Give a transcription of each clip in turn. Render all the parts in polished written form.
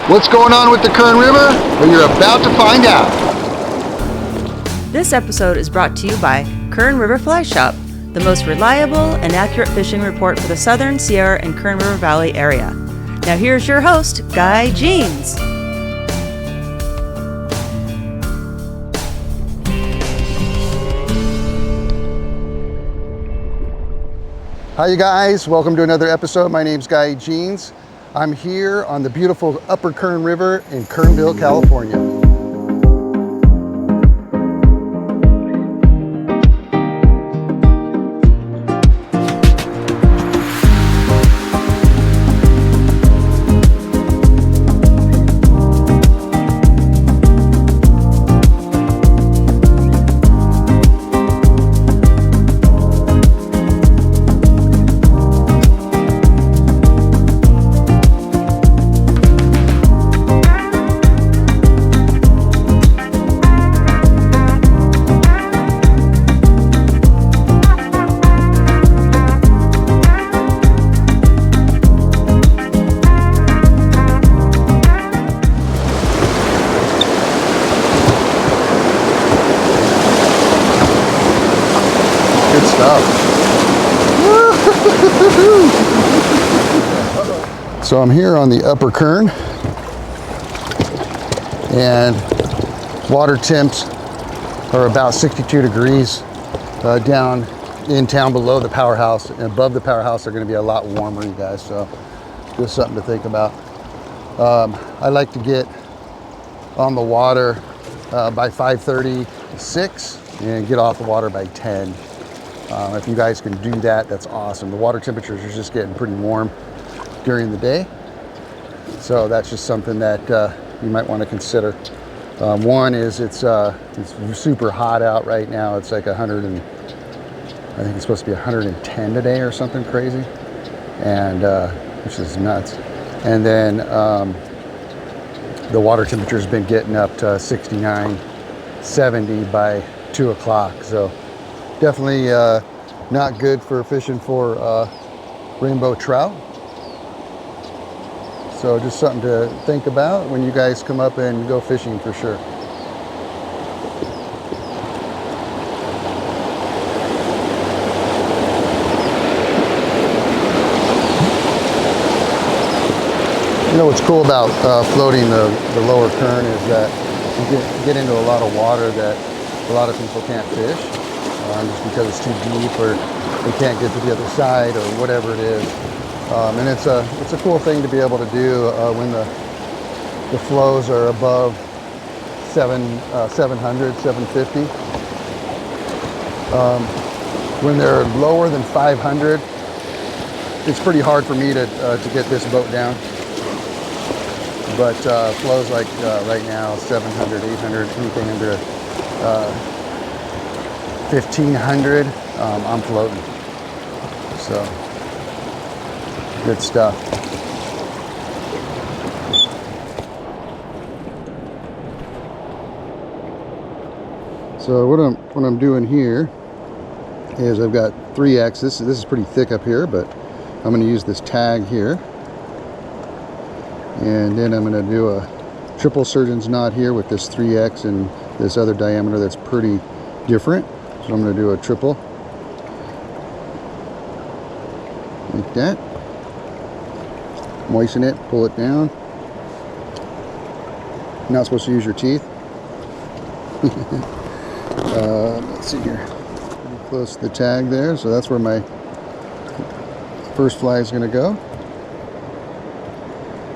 What's going on with the Kern River? Well, you're about to find out. This episode is brought to you by Kern River Fly Shop, the most reliable and accurate fishing report for the Southern Sierra and Kern River Valley area. Now here's your host, Guy Jeans. Hi you guys, welcome to another episode. My name's Guy Jeans. I'm here on the beautiful Upper Kern River in Kernville, California. Good stuff. So I'm here on the Upper Kern, and water temps are about 62 degrees down in town below the powerhouse, and above the powerhouse they're going to be a lot warmer, you guys, so just something to think about. I like to get on the water by 5:36 and get off the water by 10. If you guys can do that, that's awesome. The water temperatures are just getting pretty warm during the day, so that's just something that you might want to consider. One is it's super hot out right now. It's like 100 and I think it's supposed to be 110 today or something crazy, and which is nuts. And then the water temperature has been getting up to 69, 70 by 2 o'clock. So definitely not good for fishing for rainbow trout. So just something to think about when you guys come up and go fishing for sure. You know what's cool about floating the lower Kern is that you get into a lot of water that a lot of people can't fish. Just because it's too deep, or they can't get to the other side, or whatever it is. And it's a cool thing to be able to do when the flows are above 700, 750. When they're lower than 500, it's pretty hard for me to get this boat down. But flows like right now, 700, 800, anything under 1500, I'm floating. So good stuff. So what I'm doing here is I've got 3X. This is pretty thick up here, but I'm going to use this tag here, and then I'm going to do a triple surgeon's knot here with this 3X and this other diameter that's pretty different. So I'm going to do a triple, like that. Moisten it, pull it down. You're not supposed to use your teeth. Let's see here. Pretty close to the tag there, so that's where my first fly is going to go.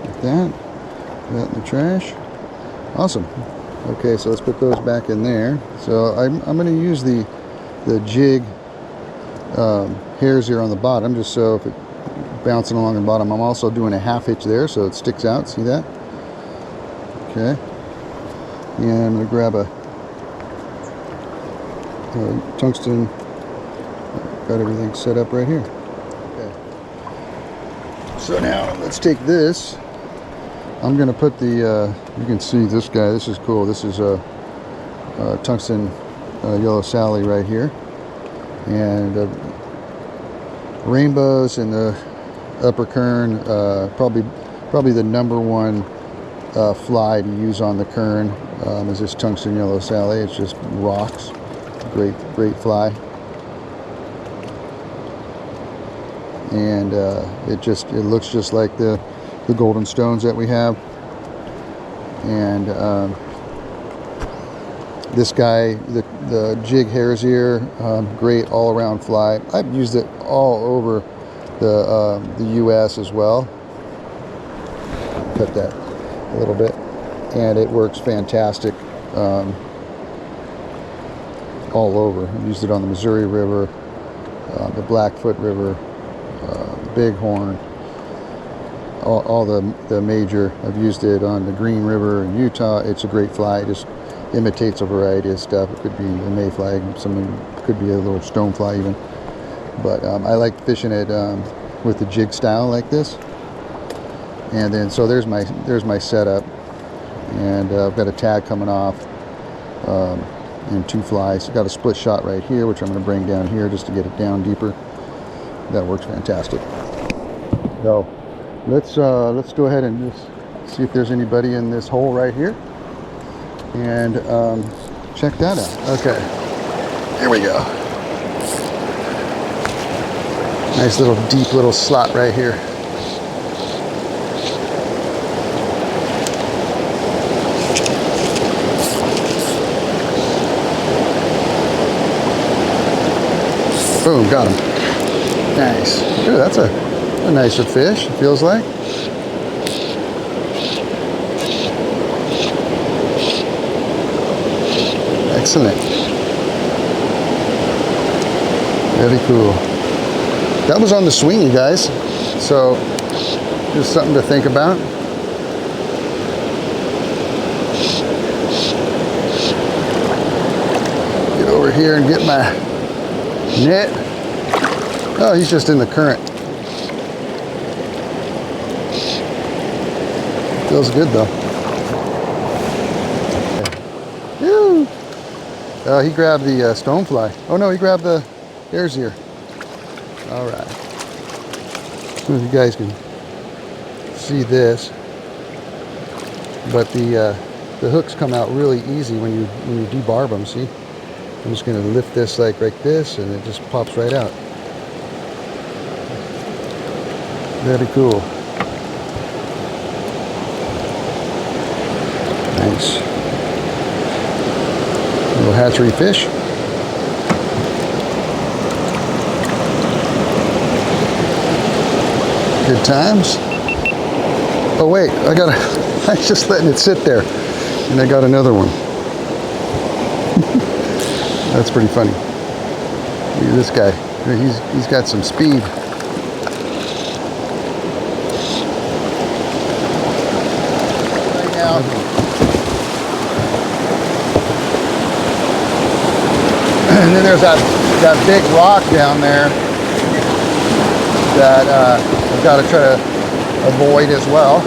Like that. Put that in the trash. Awesome. Okay, so let's put those back in there. So I'm going to use the Jig Hares Ear on the bottom, just so if it bouncing along the bottom. I'm also doing a half hitch there so it sticks out. See that? Okay. And I'm going to grab a tungsten. Got everything set up right here. Okay. So now let's take this. I'm going to put the, you can see this guy, this is cool. This is a tungsten yellow Sally right here. And rainbows in the Upper Kern, probably the #1 fly to use on the Kern is this tungsten yellow Sally. It's just rocks. Great fly. And it looks just like the golden stones that we have. And this guy, the Jig Hares Ear, great all-around fly. I've used it all over the U.S. as well. Cut that a little bit, and it works fantastic all over. I've used it on the Missouri River, the Blackfoot River, Bighorn, all the major. I've used it on the Green River in Utah. It's a great fly. It just imitates a variety of stuff. It could be a mayfly, could be a little stonefly even. But I like fishing it with the jig style like this. And then so there's my setup, and I've got a tag coming off and 2 flies. I've got a split shot right here, which I'm going to bring down here just to get it down deeper. That works fantastic. So let's go ahead and just see if there's anybody in this hole right here, and check that out. Okay, here we go. Nice little deep little slot right here. Boom, got him. Nice. Ooh, that's a nicer fish, it feels like. Excellent. Very cool. That was on the swing, you guys. So, just something to think about. Get over here and get my net. Oh, he's just in the current. Feels good though. Woo. He grabbed the stonefly. Oh no, he grabbed the hare's ear. All right. So you guys can see this, but the hooks come out really easy when you debarb them. See, I'm just going to lift this like this, and it just pops right out. Very cool. Nice. Little hatchery fish. Good times. Oh wait, I was just letting it sit there, and I got another one. That's pretty funny. Look at this guy. He's got some speed. Right now. And then there's that big rock down there that I've got to try to avoid as well.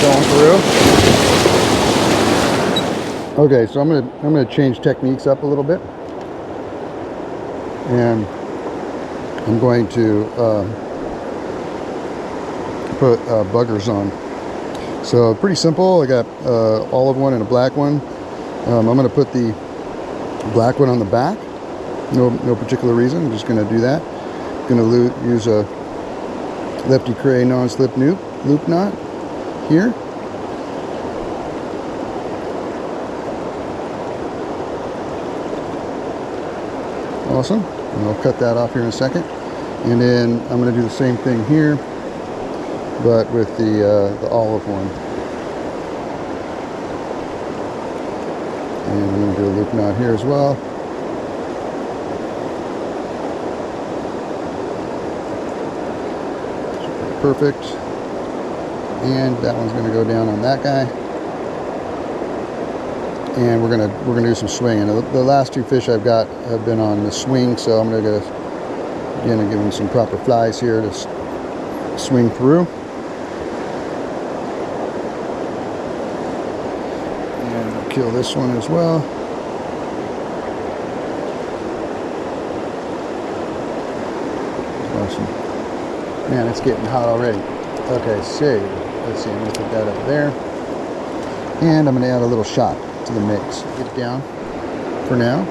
Going through. Okay, so I'm gonna change techniques up a little bit, and I'm going to put buggers on. So pretty simple. I got olive one and a black one. I'm going to put the black one on the back. No particular reason. I'm just going to do that. I'm going to use a Lefty Cray non-slip loop knot here. Awesome. And I'll cut that off here in a second. And then I'm going to do the same thing here, but with the olive one. And I'm going to do a loop knot here as well. Perfect. And that one's going to go down on that guy. And we're gonna do some swinging. The last 2 fish I've got have been on the swing, so I'm gonna give them some proper flies here to swing through. And I'll kill this one as well. Awesome. Man, it's getting hot already. Okay, save. Let's see, I'm gonna put that up there. And I'm gonna add a little shot to the mix. Get it down for now.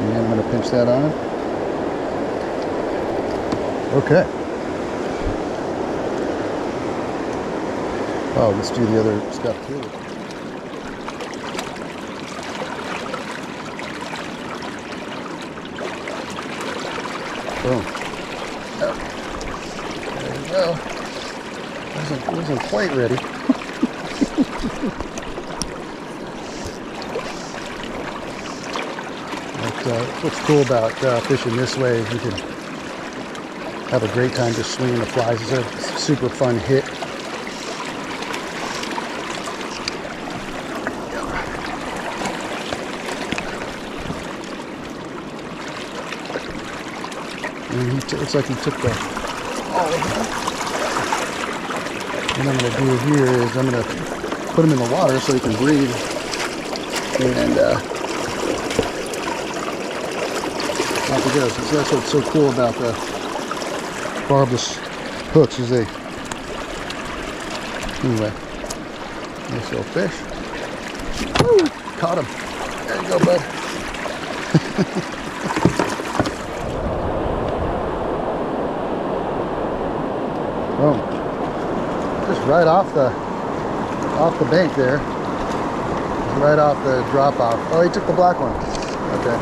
And I'm gonna pinch that on. Okay. Oh, let's do the other stuff too. Boom. Okay. There we go. Wasn't quite ready. What's cool about fishing this way is you can have a great time just swinging the flies. It's a super fun hit. And it looks like he took all of them. What I'm going to do here is I'm going to put him in the water so he can breathe. And off he goes. So that's what's so cool about the barbless hooks is they... Anyway, nice little fish. Woo! Caught him. There you go, bud. Boom. Just right off the bank there. Right off the drop off. Oh, he took the black one. Okay.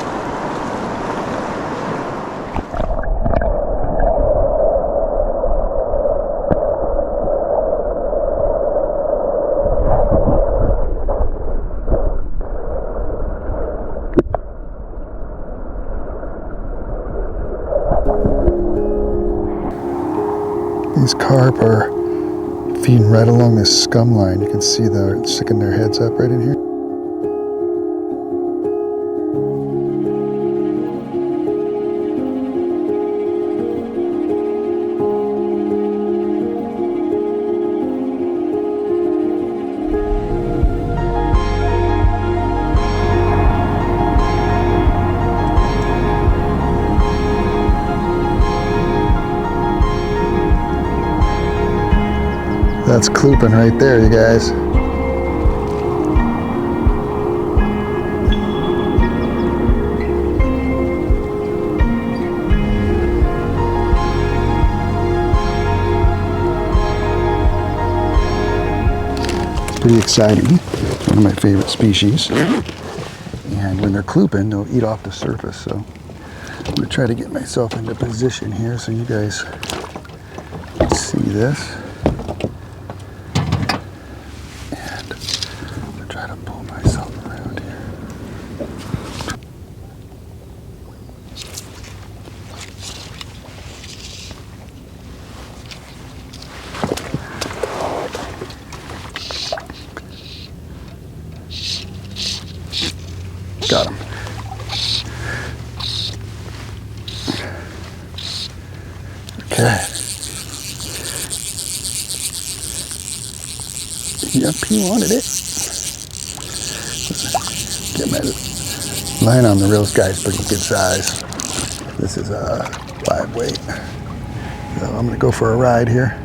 These carp are feeding right along this scum line. You can see they're sticking their heads up right in here. That's klooping right there, you guys. It's pretty exciting. It's one of my favorite species. And when they're klooping, they'll eat off the surface. So I'm going to try to get myself into position here so you guys can see this. Got him. Okay. Yep, he wanted it. Get my line on the reel. This guy's pretty good size. This is a 5 weight. So I'm gonna go for a ride here.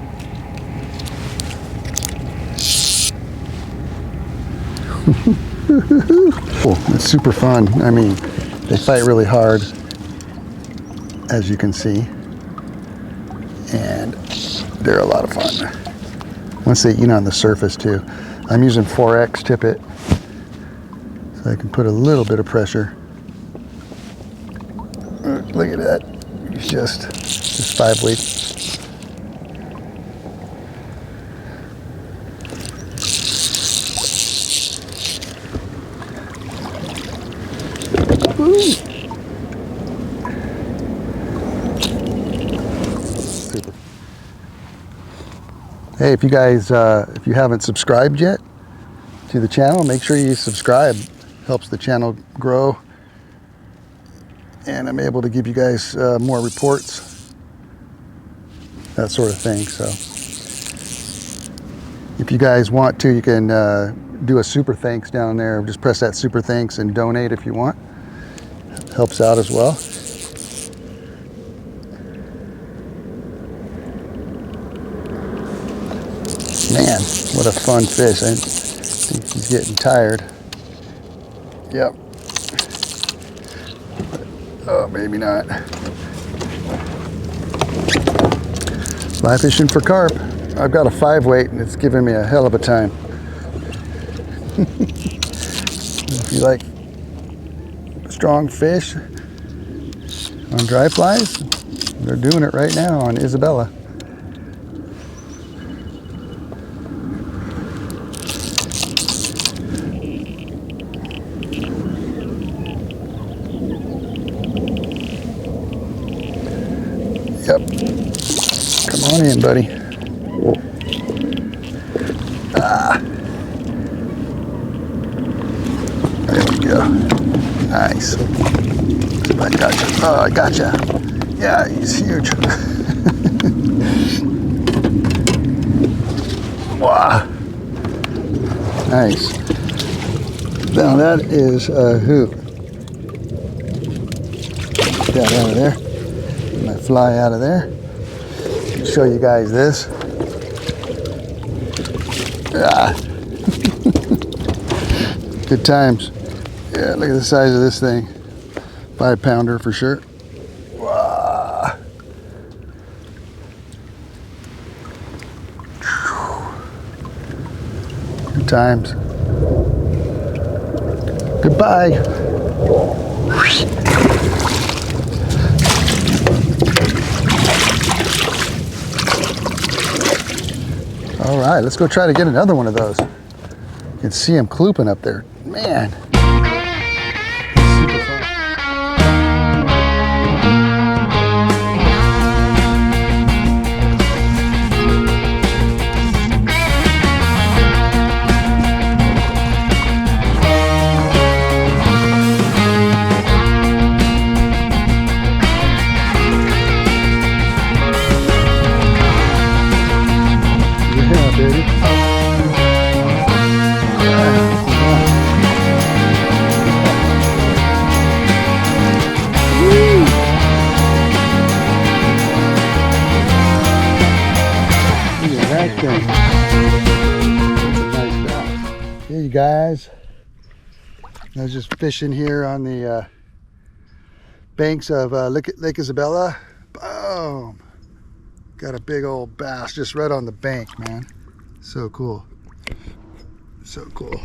Cool. It's super fun. I mean, they fight really hard, as you can see, and they're a lot of fun. Once they eat on the surface too. I'm using 4X tippet, so I can put a little bit of pressure. Look at that. It's just 5 weights. Super. Hey, if you guys, if you haven't subscribed yet to the channel, make sure you subscribe. Helps the channel grow, and I'm able to give you guys more reports, that sort of thing. So if you guys want to, you can do a super thanks down there. Just press that super thanks and donate if you want. Helps out as well. What a fun fish. I think he's getting tired. Yep. Oh, maybe not. Fly fishing for carp. I've got a 5 weight and it's giving me a hell of a time. If you like strong fish on dry flies, they're doing it right now on Isabella. Yep. Come on in, buddy. Ah. There we go. Nice. I gotcha. Oh, I gotcha. Yeah, he's huge. Wow. Nice. Now that is a hoot. Get that out of there. My fly out of there. Show you guys this. Ah. Good times. Yeah, look at the size of this thing. 5-pounder for sure. Wow. Good times. Goodbye. All right, let's go try to get another one of those. You can see him klooping up there. Man. Super fun. Yeah, baby. Hey you guys, I was just fishing here on the banks of Lake Isabella. Boom! Got a big old bass just right on the bank, man. So cool. So cool.